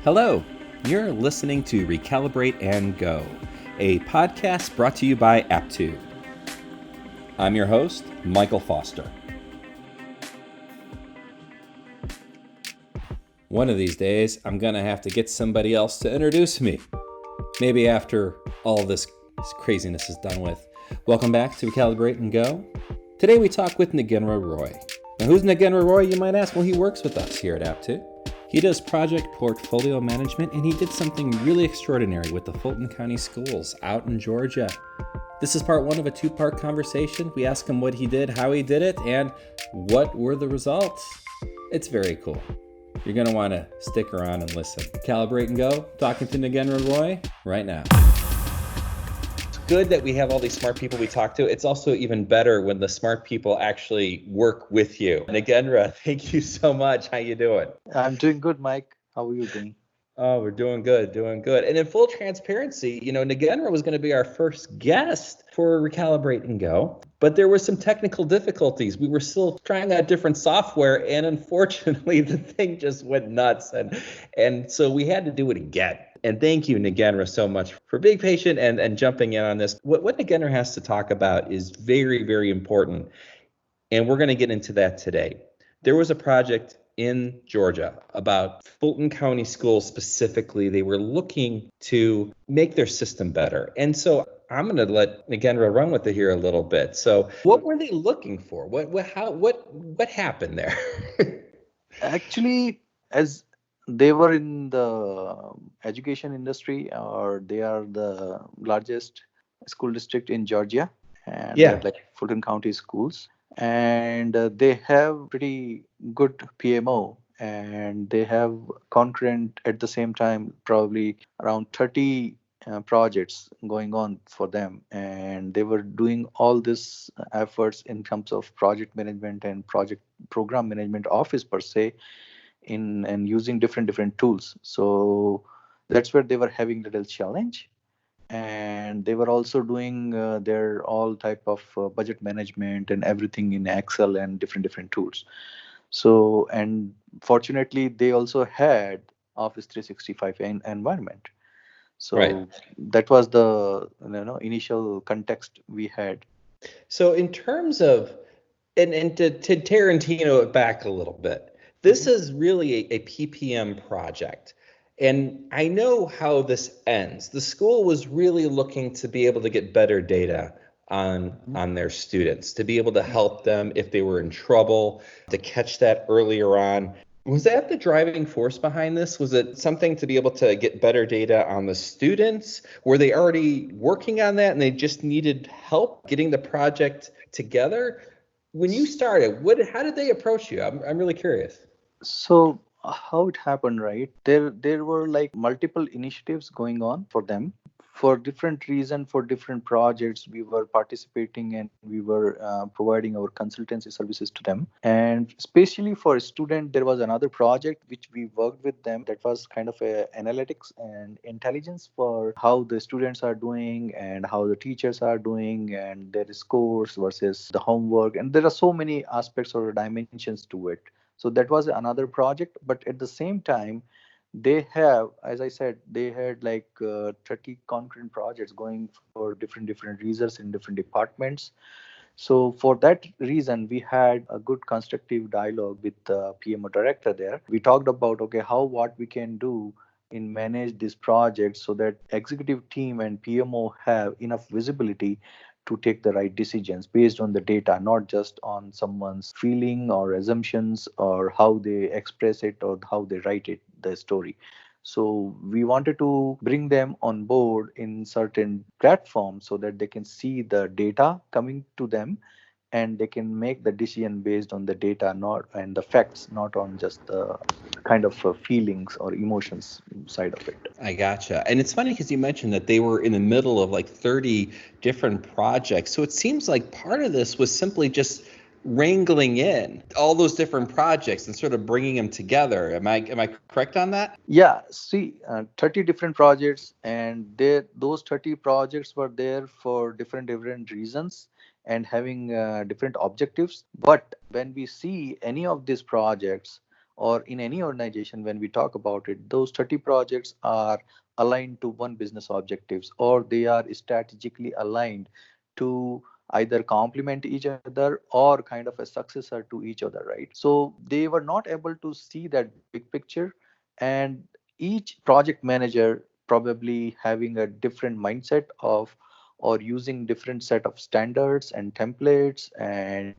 Hello, you're listening to Recalibrate and Go, a podcast brought to you by Aptude. I'm your host, Michael Foster. One of these days, I'm going to have to get somebody else to introduce me. Maybe after all this craziness is done with. Welcome back to Recalibrate and Go. Today we talk with Nagendra Roy. Now, who's Nagendra Roy, you might ask? Well, he works with us here at Aptude. He does project portfolio management, and he did something really extraordinary with the Fulton County Schools out in Georgia. This is part one of a two-part conversation. We ask him what he did, how he did it, and what were the results. It's very cool. You're going to want to stick around and listen. Calibrate and Go, talking to Nagendra Roy right now. It's good that we have all these smart people we talk to. It's also even better when the smart people actually work with you. Nagendra, thank you so much. How you doing? I'm doing good, Mike. How are you doing? Oh, we're doing good. And in full transparency, Nagendra was going to be our first guest for Recalibrate and Go, but there were some technical difficulties. We were still trying out different software, and unfortunately, the thing just went nuts, and so we had to do it again. And thank you, Nagendra, so much for being patient and jumping in on this. What Nagendra has to talk about is very, very important, and we're going to get into that today. There was a project in Georgia about Fulton County Schools specifically. They were looking to make their system better. And so I'm going to let Nagendra run with it here a little bit. So what were they looking for? What happened there? Actually, as they were in the education industry, or they are the largest school district in Georgia, and they're like Fulton County schools, and they have pretty good PMO, and they have concurrent at the same time probably around 30 projects going on for them, and they were doing all these efforts in terms of project management and project program management office per se, in and using different tools. So that's where they were having little challenge, and they were also doing their all type of budget management and everything in Excel and different tools. So, and fortunately they also had Office 365 environment. So Right. that was the initial context we had. So in terms of, and to Tarantino it back a little bit, this is really a PPM project. And I know how this ends. The school was really looking to be able to get better data on their students, to be able to help them if they were in trouble, to catch that earlier on. Was that the driving force behind this? Was it something to be able to get better data on the students? Were they already working on that and they just needed help getting the project together? When you started, how did they approach you? I'm really curious. So how it happened, right? There were like multiple initiatives going on for them for different reason, for different projects. We were participating and we were providing our consultancy services to them. And especially for a student, there was another project which we worked with them that was kind of a analytics and intelligence for how the students are doing and how the teachers are doing and their scores versus the homework. And there are so many aspects or dimensions to it. So that was another project, but at the same time, they have, as I said, they had like 30 concurrent projects going for different reasons in different departments. So for that reason, we had a good constructive dialogue with the PMO director there. We talked about, okay, how what we can do in manage this project so that executive team and PMO have enough visibility to take the right decisions based on the data, not just on someone's feeling or assumptions or how they express it or how they write it, the story. So we wanted to bring them on board in certain platforms so that they can see the data coming to them and they can make the decision based on the data, not and the facts, not on just the kind of feelings or emotions side of it. I gotcha. And it's funny because you mentioned that they were in the middle of like 30 different projects. So it seems like part of this was simply just wrangling in all those different projects and sort of bringing them together. Am I correct on that? Yeah, see, 30 different projects, and those 30 projects were there for different reasons and having different objectives. But when we see any of these projects, or in any organization, when we talk about it, those 30 projects are aligned to one business objectives, or they are strategically aligned to either complement each other or kind of a successor to each other, right? So they were not able to see that big picture, and each project manager probably having a different mindset of, or using different set of standards and templates, and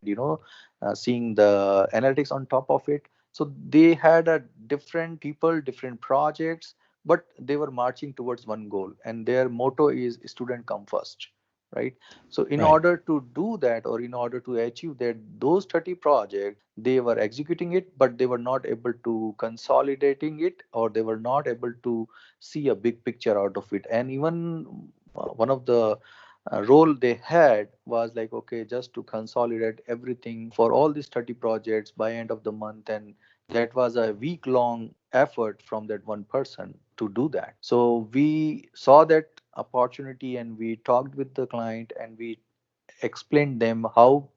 seeing the analytics on top of it. So they had a different people, different projects, but they were marching towards one goal, and their motto is student come first, right? So in Right. order to do that, or in order to achieve that, those 30 projects, they were executing it, but they were not able to consolidating it, or they were not able to see a big picture out of it. And even one of the role they had was like, okay, just to consolidate everything for all these 30 projects by end of the month. And that was a week long effort from that one person to do that. So we saw that opportunity, and we talked with the client, and we explained them how,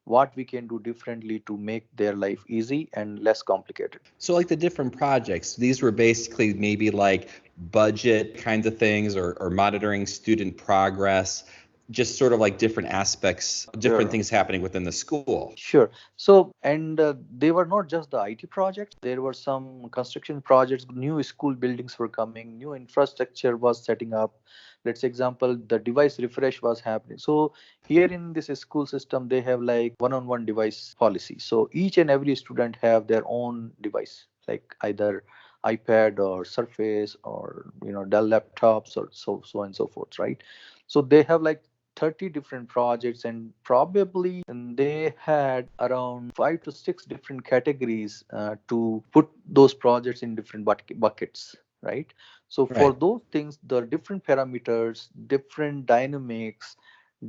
what we can do differently to make their life easy and less complicated. So like the different projects, these were basically maybe like budget kinds of things, or monitoring student progress, just sort of like different aspects, different Sure. things happening within the school. Sure. So, and they were not just the IT projects. There were some construction projects. New school buildings were coming. New infrastructure was setting up. Let's say example, the device refresh was happening. So here in this school system, they have like one-on-one device policy. So each and every student have their own device, like either iPad or Surface, or Dell laptops, or so and so forth, right? So they have like 30 different projects, and probably they had around 5 to 6 different categories to put those projects in different buckets, right? So for Right. those things, the different parameters, different dynamics,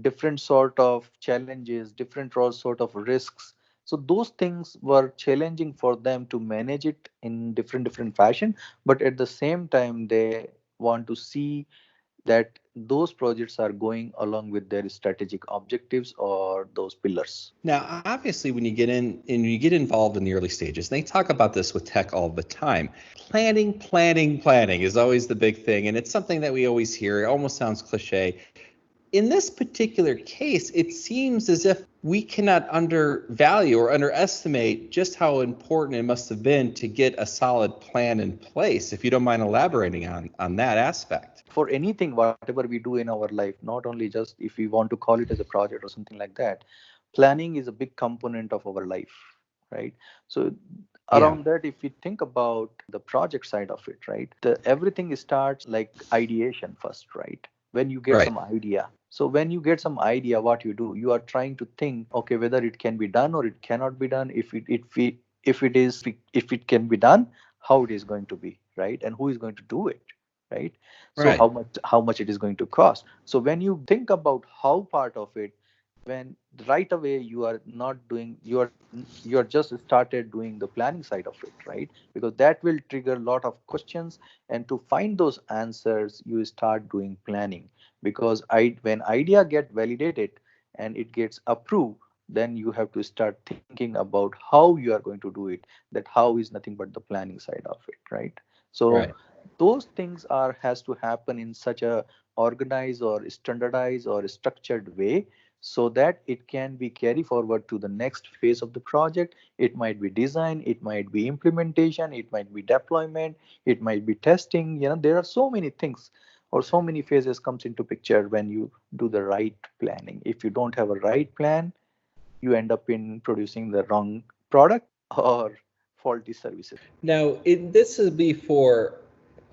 different sort of challenges, different sort of risks, so those things were challenging for them to manage it in different fashion. But at the same time, they want to see that those projects are going along with their strategic objectives or those pillars. Now, obviously, when you get in and you get involved in the early stages, and they talk about this with tech all the time, planning is always the big thing. And it's something that we always hear. It almost sounds cliche. In this particular case, it seems as if we cannot undervalue or underestimate just how important it must have been to get a solid plan in place, if you don't mind elaborating on that aspect. For anything, whatever we do in our life, not only just if we want to call it as a project or something like that, planning is a big component of our life, right? So Yeah. around that, if we think about the project side of it, right, everything starts like ideation first, right? When you get Right. some idea, so when you get some idea, what you do, you are trying to think, okay, whether it can be done or it cannot be done. If it can be done, how it is going to be, right? And who is going to do it, right? So Right. how much it is going to cost. So when you think about how part of it, when right away you are not doing, you are just started doing the planning side of it, right? Because that will trigger a lot of questions, and to find those answers, you start doing planning. Because when idea get validated and it gets approved, then you have to start thinking about how you are going to do it. That how is nothing but the planning side of it, right? So Right. those things are has to happen in such a organized or standardized or structured way, so that it can be carry forward to the next phase of the project. It might be design, it might be implementation, it might be deployment, it might be testing. There are so many things, or so many phases comes into picture when you do the right planning. If you don't have a right plan, you end up in producing the wrong product or faulty services. Now, this would be for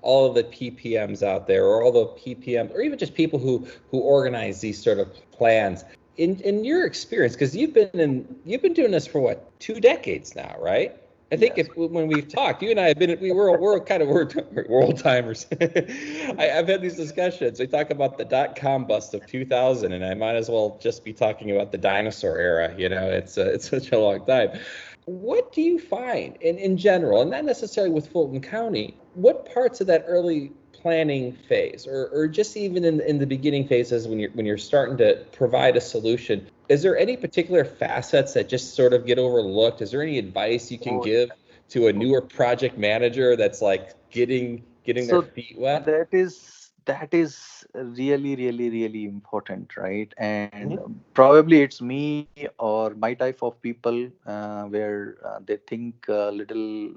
all of the PPMs out there, or all the PPMs, or even just people who organize these sort of plans. In your experience, because you've been doing this for what, 2 decades now, right? I think Yes. if when we've talked, you and I have been we're old timers. I've had these discussions. We talk about the dot-com bust of 2000, and I might as well just be talking about the dinosaur era. It's such a long time. What do you find in general, and not necessarily with Fulton County, what parts of that early planning phase, or just even in the beginning phases when you're starting to provide a solution, is there any particular facets that just sort of get overlooked? Is there any advice you can Oh, give to a newer project manager that's like getting their So feet wet? that is really important, right? And Mhm. probably it's me or my type of people where they think a little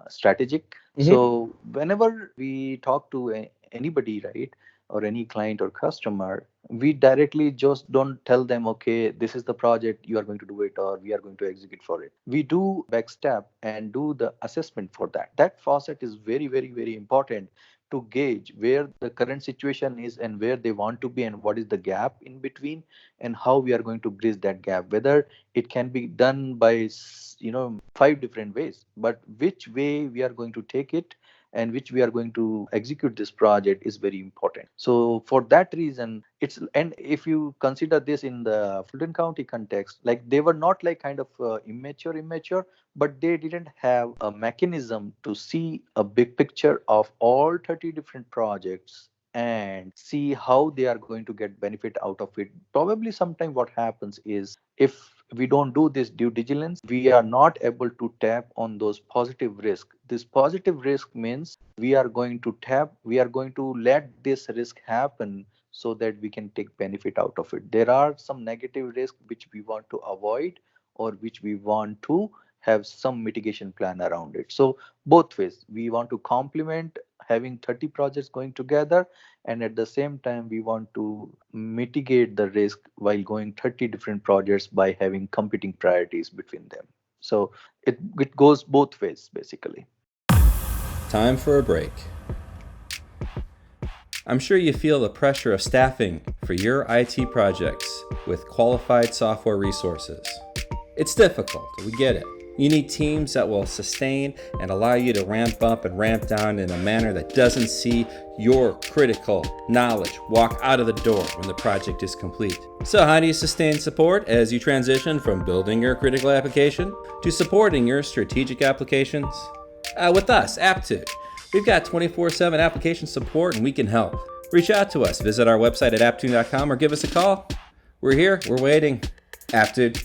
strategic. Mhm. So whenever we talk to anybody, right, or any client or customer, we directly just don't tell them, okay, this is the project, you are going to do it, or we are going to execute for it. We do backstep and do the assessment for that. That faucet is very important to gauge where the current situation is and where they want to be and what is the gap in between, and how we are going to bridge that gap, whether it can be done by five different ways, but which way we are going to take it and which we are going to execute this project is very important. So for that reason, and if you consider this in the Fulton County context, like they were not like kind of immature, but they didn't have a mechanism to see a big picture of all 30 different projects and see how they are going to get benefit out of it. Probably sometime what happens is, if we don't do this due diligence, we are not able to tap on those positive risk. This positive risk means we are going to let this risk happen so that we can take benefit out of it. There are some negative risk which we want to avoid, or which we want to have some mitigation plan around it. So both ways, we want to complement having 30 projects going together, and at the same time we want to mitigate the risk while going 30 different projects by having competing priorities between them. So it goes both ways basically. Time for a break. I'm sure you feel the pressure of staffing for your IT projects with qualified software resources. It's difficult, we get it. You need teams that will sustain and allow you to ramp up and ramp down in a manner that doesn't see your critical knowledge walk out of the door when the project is complete. So, how do you sustain support as you transition from building your critical application to supporting your strategic applications? With us, Aptude. We've got 24/7 application support and we can help. Reach out to us. Visit our website at aptude.com or give us a call. We're here. We're waiting. Aptude.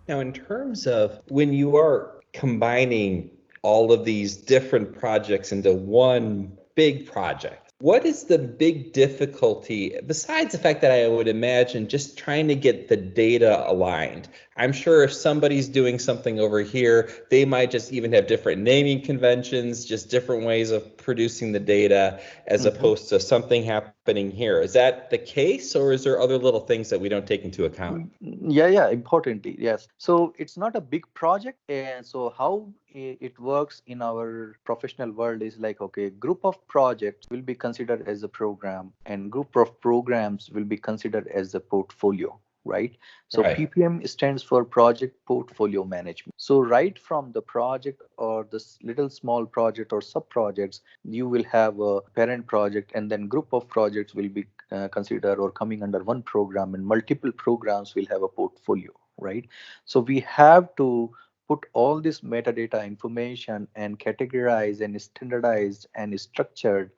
Now, in terms of when you are combining all of these different projects into one big project, what is the big difficulty besides the fact that I would imagine just trying to get the data aligned? I'm sure if somebody's doing something over here, they might just even have different naming conventions, just different ways of producing the data as Mhm. opposed to something happening here. Is that the case, or is there other little things that we don't take into account? Yeah, importantly, yes. So it's not a big project, and so how it works in our professional world is like, okay, group of projects will be considered as a program, and group of programs will be considered as a portfolio, right? So Right. PPM stands for project portfolio management. So right from the project or this little small project or sub projects, you will have a parent project, and then group of projects will be considered or coming under one program, and multiple programs will have a portfolio, right? So we have to put all this metadata information and categorize and standardize and structured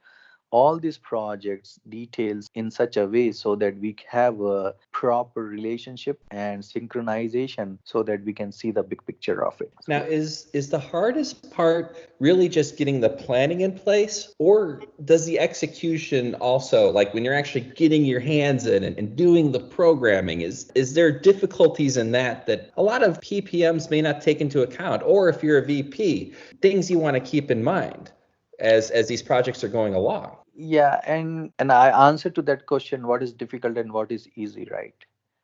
all these projects details in such a way so that we have a proper relationship and synchronization so that we can see the big picture of it. Now, is the hardest part really just getting the planning in place, or does the execution also, like when you're actually getting your hands in and doing the programming, is there difficulties in that a lot of PPMs may not take into account, or if you're a VP, things you want to keep in mind as these projects are going along? Yeah, and I answer to that question, what is difficult and what is easy, right?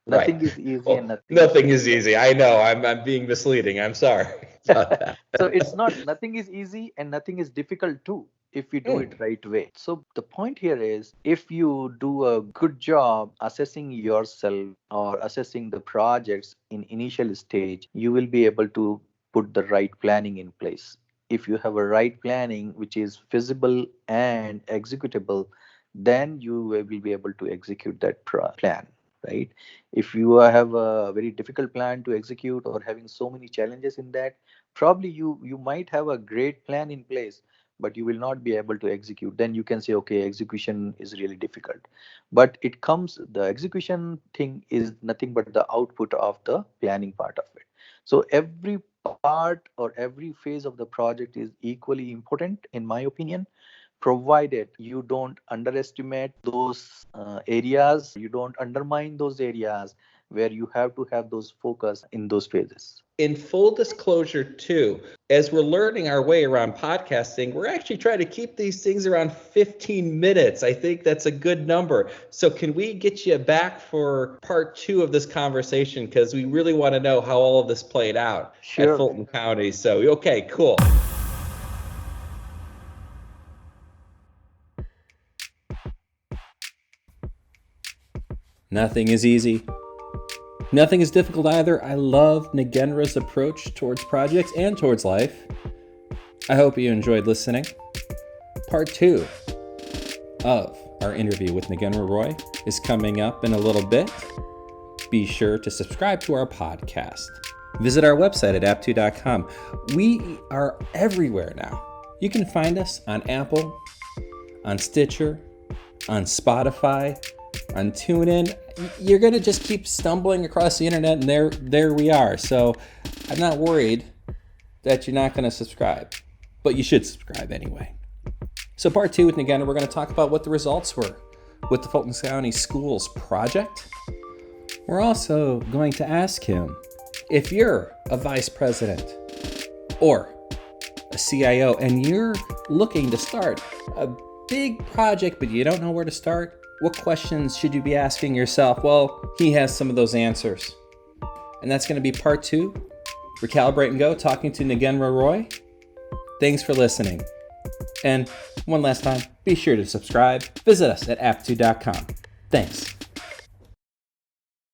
Right. Nothing is easy and Well, nothing is nothing is difficult. easy. I know. I'm being misleading. I'm sorry about that. So it's not, nothing is easy and nothing is difficult too if we do Hmm. it right way. So the point here is, if you do a good job assessing yourself or assessing the projects in initial stage, you will be able to put the right planning in place. If you have a right planning which is feasible and executable, then you will be able to execute that plan, right? If you have a very difficult plan to execute or having so many challenges in that, probably you might have a great plan in place, but you will not be able to execute. Then you can say, okay, execution is really difficult. But it comes, the execution thing is nothing but the output of the planning part of it. So every part or every phase of the project is equally important, in my opinion, provided you don't underestimate those areas, you don't undermine those areas where you have to have those focus in those phases. In full disclosure, too, as we're learning our way around podcasting, we're actually trying to keep these things around 15 minutes. I think that's a good number. So can we get you back for part 2 of this conversation? Because we really want to know how all of this played out at Fulton County. So, okay, cool. Nothing is easy. Nothing is difficult either. I love Nagendra's approach towards projects and towards life. I hope you enjoyed listening. Part 2 of our interview with Nagendra Roy is coming up in a little bit. Be sure to subscribe to our podcast. Visit our website at aptude.com. We are everywhere now. You can find us on Apple, on Stitcher, on Spotify, on TuneIn. You're going to just keep stumbling across the internet, and there we are. So I'm not worried that you're not going to subscribe, but you should subscribe anyway. So part 2 with Nagendra, we're going to talk about what the results were with the Fulton County Schools project. We're also going to ask him, if you're a vice president or a CIO and you're looking to start a big project but you don't know where to start, what questions should you be asking yourself? Well, he has some of those answers. And that's going to be part 2. Recalibrate and Go, talking to Nagendra Roy. Thanks for listening. And one last time, be sure to subscribe. Visit us at aptude.com. Thanks.